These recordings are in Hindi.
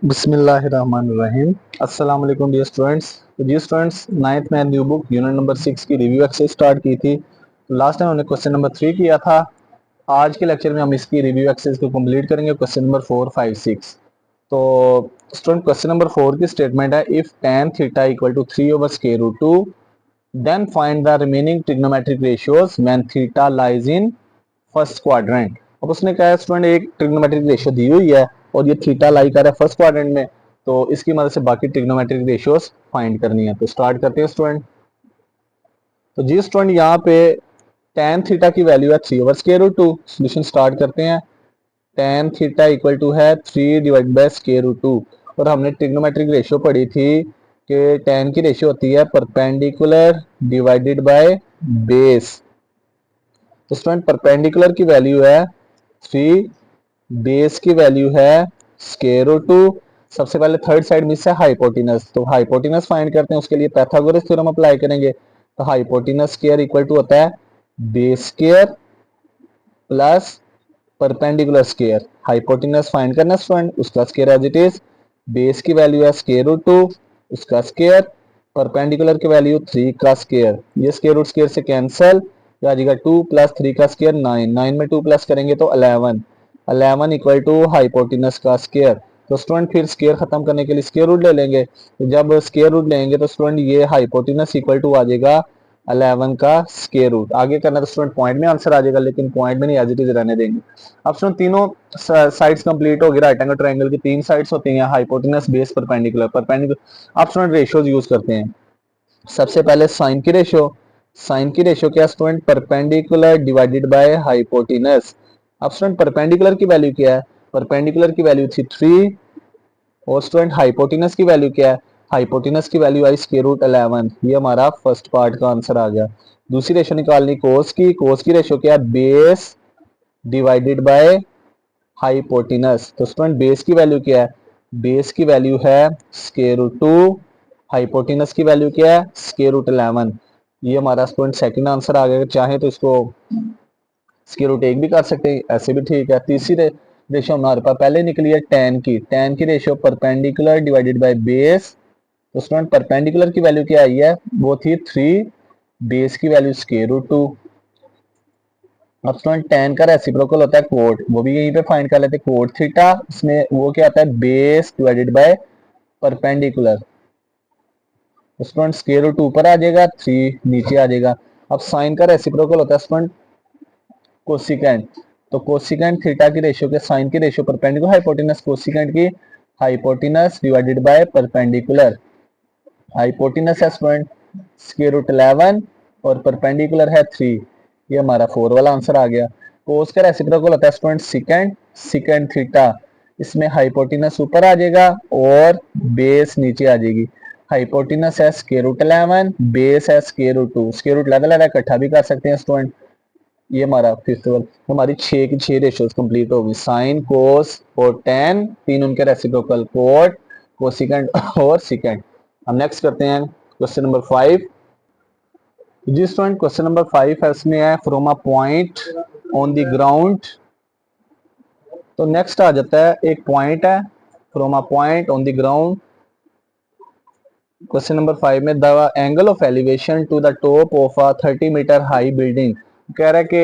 बिस्मिल्लाहिर्रहमानिर्रहीम। अस्सलाम वालेकुम डियर स्टूडेंट्स। तो dear students, ninth math new book unit number 6 की रिव्यू एक्सरसाइज स्टार्ट की थी। लास्ट टाइम हमने क्वेश्चन नंबर 3 किया था। आज के लेक्चर में हम इसकी रिव्यू एक्सरसाइज को कंप्लीट करेंगे, क्वेश्चन नंबर 4, 5, 6। तो स्टूडेंट क्वेश्चन नंबर 4 की स्टेटमेंट है, if tan theta equal to 3 over square root 2 then find the remaining trigonometric ratios when theta lies in first quadrant. अब उसने कहा है स्टूडेंट, एक ट्रिग्नोमेट्रिक रेशियो दी हुई है और ये थीटा लाई कर रहा है फर्स्ट क्वाड्रेंट में, तो इसकी मदद से बाकी ट्रिग्नोमेट्रिक रेशियोज फाइंड करनी है। तो स्टार्ट करते हैं स्टूडेंट। तो जी स्टूडेंट, यहाँ पे tan थीटा की वैल्यू है 3 over square root 2। Solution start करते हैं। tan थीटा इक्वल टू है 3 डिवाइड बाय स्क्वायर रूट 2। और हमने ट्रिग्नोमेट्रिक रेशियो पढ़ी थी कि tan की रेशियो होती है परपेंडिकुलर डिवाइडेड बाय बेस। तो स्टूडेंट, परपेंडिकुलर की वैल्यू है 3, बेस की वैल्यू है स्क्वायर रूट 2। सबसे पहले थर्ड साइड मिस है हाइपोटेनस, तो हाइपोटेनस फाइंड करते हैं। उसके लिए पाइथागोरस थ्योरम अप्लाई करेंगे। तो हाइपोटेनस स्क्वायर इक्वल टू होता है base square plus perpendicular square. Hypotenuse find करना स्टूडेंट, उसका square as it is. Base की वैल्यू है स्क्वायर रूट 2, उसका स्क्वायर। परपेंडिकुलर की वैल्यू 3 का स्क्वायर। ये स्क्वायर रूट स्क्वायर से कैंसिल, आ जाएगा 2 प्लस 3 का स्क्वायर 9। 9 में 2 प्लस करेंगे तो 11। 11 इक्वल टू हाइपोटेनस का स्क्वायर। तो स्टूडेंट फिर स्क्वायर खत्म करने के लिए स्क्वायर रूट ले लेंगे। तो जब स्क्वायर रूट लेंगे तो स्टूडेंट ये हाइपोटेनस इक्वल टू आ जाएगा 11 का स्क्वायर रूट। आगे करना तो स्टूडेंट पॉइंट में आंसर आ जाएगा, लेकिन पॉइंट में नहीं, एज इट इज रहने देंगे। अब स्टूडेंट तीनों साइड्स कंप्लीट हो गई। राइट एंगल ट्रायंगल की 3 साइड्स होती हैं, हाइपोटेनस, बेस, परपेंडिकुलर। परपेंडिकुलर अब स्टूडेंट रेशियोज यूज करते हैं। सबसे पहले साइन की रेशियो। साइन की रेशियो क्या student? Perpendicular divided by hypotenuse. अब स्टूडेंट परपेंडिकुलर की वैल्यू क्या है? परपेंडिकुलर की वैल्यू थी 3 और स्टूडेंट हाइपोटेनस की वैल्यू क्या है? हाइपोटेनस की वैल्यू आई स्क्वायर रूट 11। ये हमारा फर्स्ट पार्ट का आंसर आ गया। दूसरी रेशियो निकालनी कोस की। कोस की रेशियो क्या है? Base divided by hypotenuse. तो स्टूडेंट बेस की वैल्यू क्या है? बेस की वैल्यू है स्क्वायर रूट 2। हाइपोटेनस की वैल्यू क्या है? Square root 11। ये हमारा स्टूडेंट सेकंड आंसर आ गया। चाहे तो इसको स्क्वायर रूट 1 भी कर सकते हैं, ऐसे भी ठीक है। तीसरी रेशियो हमारे पास पहले निकली है tan की। tan की ratio perpendicular divided by base. तो स्टूडेंट परपेंडिकुलर की वैल्यू क्या आई है? वो थी 3, बेस की वैल्यू स्क्वायर रूट 2। अब स्टूडेंट tan का रेसिप्रोकल होता है कोट, वो भी यहीं पे फाइंड कर लेते हैं। कोट थीटा, इसमें वो क्या आता है? Base divided by perpendicular. तो स्टूडेंट स्क्वायर रूट ऊपर आ जाएगा, 3 नीचे आ जाएगा। अब साइन का रेसिप्रोकल होता है स्टूडेंट कोसिकेंट। तो कोसिकेंट थीटा की रेशियो के साइन की रेशियो परपेंडिकुलर हाइपोटेनस कोसिकेंट की hypotenuse divided by perpendicular. Hypotenuse है स्टूडेंट स्क्वायर रूट 11 और परपेंडिकुलर है 3। ये हमारा 4 वाला आंसर आ गया। कोस का रेसिप्रोकल होता है स्टूडेंट सिकेंड। सिकेंड थीटा, इसमें हाइपोटेनस ऊपर आ जाएगा और बेस नीचे आ जाएगी। हाइपोटेनस है स्क्वायर रूट 11, बेस है स्क्वायर रूट 2। स्क्वायर रूट लगा लगा इकट्ठा भी कर सकते हैं स्टूडेंट। ये हमारा फिफ्थ वन। हमारी 6 की 6 रेशियोज कंप्लीट होगी। साइन, कोस और tan, तीन उनके रेसिप्रोकल, कोट, कोसिकेंट और सिकेंट। हम नेक्स्ट करते हैं क्वेश्चन नंबर 5। जी स्टूडेंट, क्वेश्चन नंबर 5 है, इसमें है from a point on the ground. तो नेक्स्ट आ जाता है, एक पॉइंट है, from a point on the ground. Question number 5 में the angle of elevation to the top of a 30 metre high building. कह रहा है कि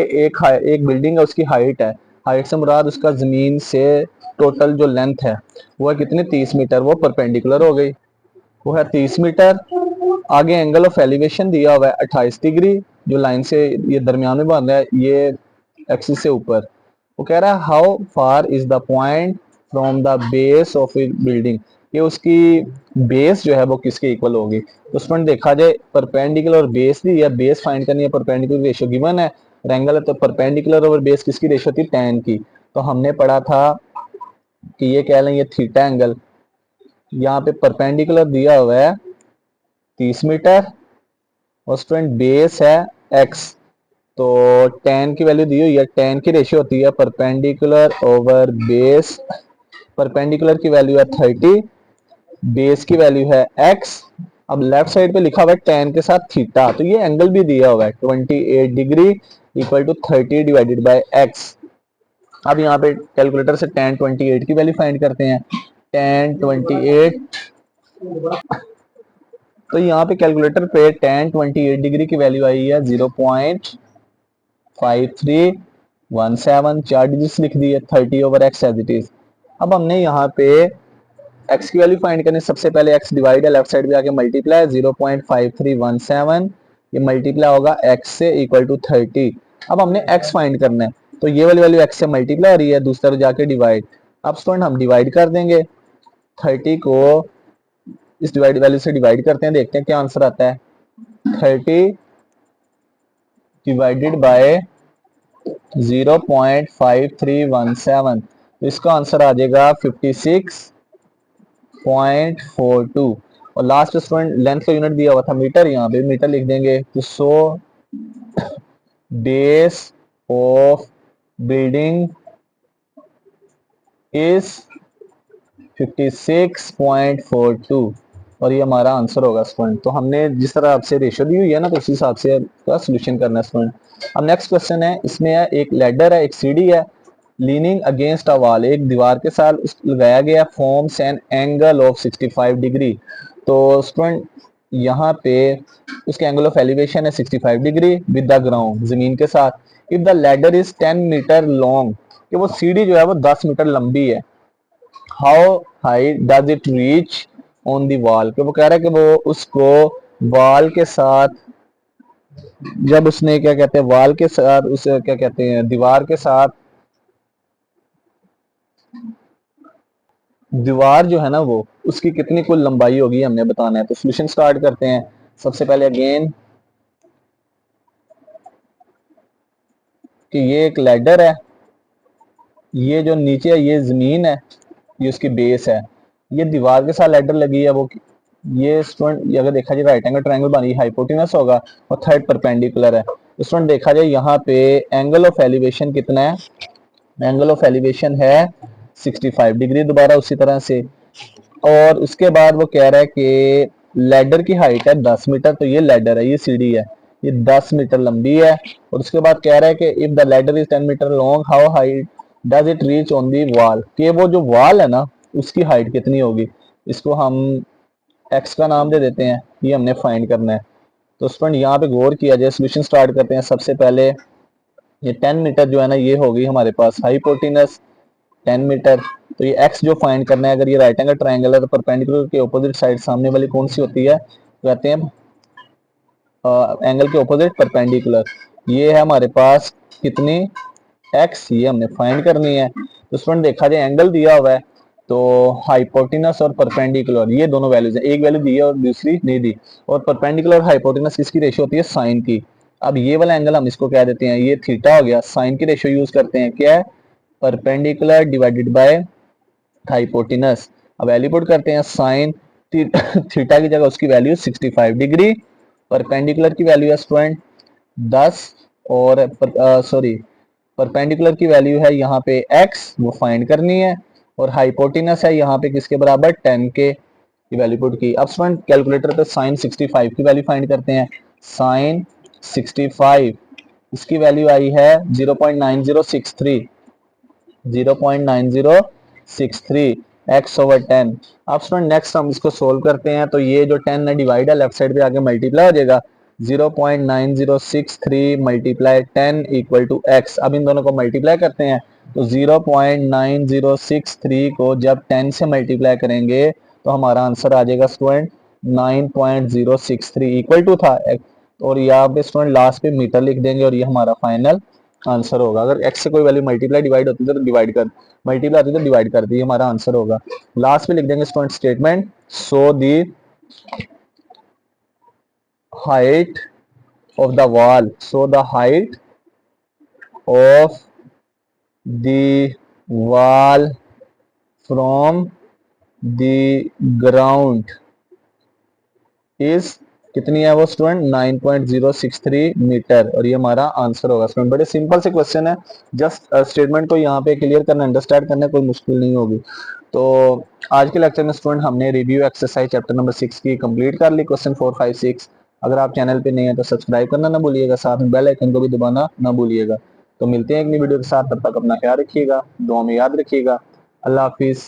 एक बिल्डिंग है, उसकी हाइट है। हाइट से मुराद उसका जमीन से टोटल जो लेंथ है वो है कितनी? 30 मीटर। वो परपेंडिकुलर हो गई, वो है 30 मीटर। आगे एंगल ऑफ एलिवेशन दिया हुआ है 28 डिग्री, जो लाइन से ये दरमियान में बन रहा है, ये एक्सिस से ऊपर। वो कह रहा है how far is the point from the base of A building. ये उसकी बेस जो है वो किसके इक्वल होगी। तो स्टूडेंट देखा जाए, परपेंडिकुलर और बेस दी है, बेस फाइंड करनी है, परपेंडिकुलर रेशियो गिवन है, और एंगल है, तो परपेंडिकुलर और बेस किसकी रेशियो थी? tan की। तो हमने पढ़ा था कि ये कह लें ये थीटा एंगल, यहाँ पे परपेंडिकुलर दिया हुआ है 30 मीटर और स्टूडेंट बेस है x। तो tan की वैल्यू दी हुई है, tan की रेशियो होती है परपेंडिकुलर ओवर बेस। परपेंडिकुलर की वैल्यू है 30, बेस की वैल्यू है x। अब लेफ्ट साइड पे लिखा हुआ है tan के साथ थीटा, तो ये एंगल भी दिया हुआ है 28 degree equal to 30 divided by x। अब यहाँ पे कैलकुलेटर से tan 28 की वैल्यू फाइंड करते हैं। 1028। तो यहाँ पे कैलकुलेटर पे 1028 डिग्री की वैल्यू आई है 0.5317, 4 डिजिट्स लिख दी है, 30/x एज इट इज। अब हमने यहाँ पे x की वैल्यू फाइंड करनी। सबसे पहले x डिवाइड है, लेफ्ट साइड पे आके मल्टीप्लाई, 0.5317 ये मल्टीप्लाई होगा x से इक्वल टू 30। अब हमने x फाइंड करना है, तो ये वाली वैल्यू x से मल्टीप्लाई हो रही है, दूसरी तरफ जाके डिवाइड। अब स्टूडेंट हम डिवाइड कर देंगे, 30 को इस डिवाइड वैल्यू से डिवाइड करते हैं, देखते हैं क्या आंसर आता है। 30 डिवाइडेड बाय 0.5317, तो इसका आंसर आ जाएगा 56.42। और लास्ट स्टूडेंट लेंथ का यूनिट दिया हुआ था मीटर, यहाँ पे मीटर लिख देंगे। तो 100 डेज ऑफ बिल्डिंग इज 56.42, और ये हमारा आंसर होगा स्टूडेंट। तो हमने जिस तरह आपसे रेशियो दी हुई है ना, तो उस हिसाब से का सोल्यूशन करना है स्टूडेंट। अब नेक्स्ट क्वेश्चन है, इसमें है एक लैडर है, एक सीढ़ी है, लीनिंग अगेंस्ट अ वॉल, एक दीवार के साथ लगाया गया, forms an angle of 65 degree. तो स्टूडेंट यहाँ पे उसके एंगल ऑफ एलिवेशन है 65 डिग्री विद द ग्राउंड, जमीन के साथ। If the ladder is 10 metre long, कि वो सीढ़ी जो है वो 10 मीटर लंबी है, how high does it reach on the wall, कि वो कह रहा है कि वो उसको वॉल के साथ, जब उसने क्या कहते हैं वॉल के साथ, उसे क्या कहते हैं दीवार के साथ, दीवार जो है ना वो उसकी कितनी कुल लंबाई होगी हमने बताना है। तो सोल्यूशन स्टार्ट करते हैं। सबसे पहले अगेन कि ये एक लैडर है, ये जो नीचे है ये जमीन है, ये उसकी बेस है, ये दीवार के साथ लैडर लगी है। वो ये स्टूडेंट अगर देखा जाए राइट एंगल ट्रायंगल बनी, हाइपोटेनस होगा और थर्ड परपेंडिकुलर है। स्टूडेंट देखा जाए यहाँ पे एंगल ऑफ एलिवेशन कितना है, एंगल ऑफ एलिवेशन है 65 डिग्री, दोबारा उसी तरह से। और उसके बाद वो कह रहा है कि लैडर की हाइट है 10 मीटर, तो ये लैडर है, ये सीढ़ी है, ये 10 मीटर लंबी है। और उसके बाद कह रहा है कि if the ladder is 10 metre long, how height does it reach on the wall, कि वो जो वॉल है ना उसकी हाइट कितनी होगी। इसको हम एक्स का नाम दे देते हैं, ये हमने फाइंड करना है। तो स्टूडेंट यहाँ पे गौर किया जाए, सोल्यूशन स्टार्ट करते हैं। सबसे पहले ये 10 मीटर जो है ना ये होगी हमारे पास हाइपोटेनस 10 मीटर। तो ये x जो फाइंड करना है, अगर ये राइट एंगल ट्रायंगल है तो परपेंडिकुलर के ऑपोजिट साइड सामने वाली कौन सी होती है, कहते हैं एंगल के ऑपोजिट परपेंडिकुलर। ये है हमारे पास कितनी x, ये हमने फाइंड करनी है। तो स्टूडेंट देखा जाए एंगल दिया हुआ है, तो हाइपोटेनस और परपेंडिकुलर ये दोनों वैल्यूज है, एक वैल्यू दी है और दूसरी नहीं दी। और परपेंडिकुलर हाइपोटेनस किसकी रेशियो होती है, साइन की। अब ये वाला एंगल हम इसको कह देते हैं ये थीटा हो गया, साइन की रेशियो यूज करते हैं क्या है, परपेंडिकुलर डिवाइडेड बाय हाइपोटेनस। अब वैल्यू पुट करते हैं, साइन थीटा की जगह उसकी वैल्यू 65 डिग्री, परपेंडिकुलर की वैल्यू है स्टूडेंट 10, और सॉरी परपेंडिकुलर की वैल्यू है यहाँ पे x, वो फाइंड करनी है। और हाइपोटेनस है यहाँ पे किसके बराबर 10 के, वैल्यू पुट की। अब स्टूडेंट कैलकुलेटर पे साइन 65 की वैल्यू फाइंड करते हैं। साइन 65 इसकी वैल्यू आई है 0.9063, 0.9063 x/10। अब स्टूडेंट नेक्स्ट हम इसको सोल्व करते हैं, तो ये जो 10 है डिवाइड है, लेफ्ट साइड पे आके मल्टीप्लाई हो जाएगा, 0.9063 मल्टीप्लाई 10 इक्वल टू x। अब इन दोनों को मल्टीप्लाई करते हैं, तो 0.9063 को जब 10 से मल्टीप्लाई करेंगे तो हमारा आंसर आ जाएगा स्टूडेंट 9.063 इक्वल टू था, और यहाँ पे स्टूडेंट लास्ट पे मीटर लिख देंगे, और ये हमारा फाइनल आंसर होगा। अगर x से कोई वैल्यू मल्टीप्लाई डिवाइड होती है तो डिवाइड कर, मल्टीप्लाई होती है तो डिवाइड कर दी, हमारा आंसर होगा। लास्ट पे लिख देंगे student statement, so the height of the wall, so the height of the wall from the ground is कितनी है वो स्टूडेंट 9.063 मीटर, और ये हमारा आंसर होगा स्टूडेंट। बड़े सिंपल से क्वेश्चन है, जस्ट स्टेटमेंट को यहाँ पे क्लियर करना, अंडरस्टैंड करना, कोई मुश्किल नहीं होगी। तो आज के लेक्चर में स्टूडेंट हमने रिव्यू एक्सरसाइज चैप्टर नंबर 6 की कंप्लीट कर ली, क्वेश्चन 4, 5, 6। अगर आप चैनल पे नहीं है तो सब्सक्राइब करना ना भूलिएगा, साथ में बेल आइकन को भी दबाना ना भूलिएगा। तो मिलते हैं एक नई वीडियो के साथ, तब तक अपना ख्याल रखिएगा, दुआ में याद रखिएगा। अल्लाह हाफिज।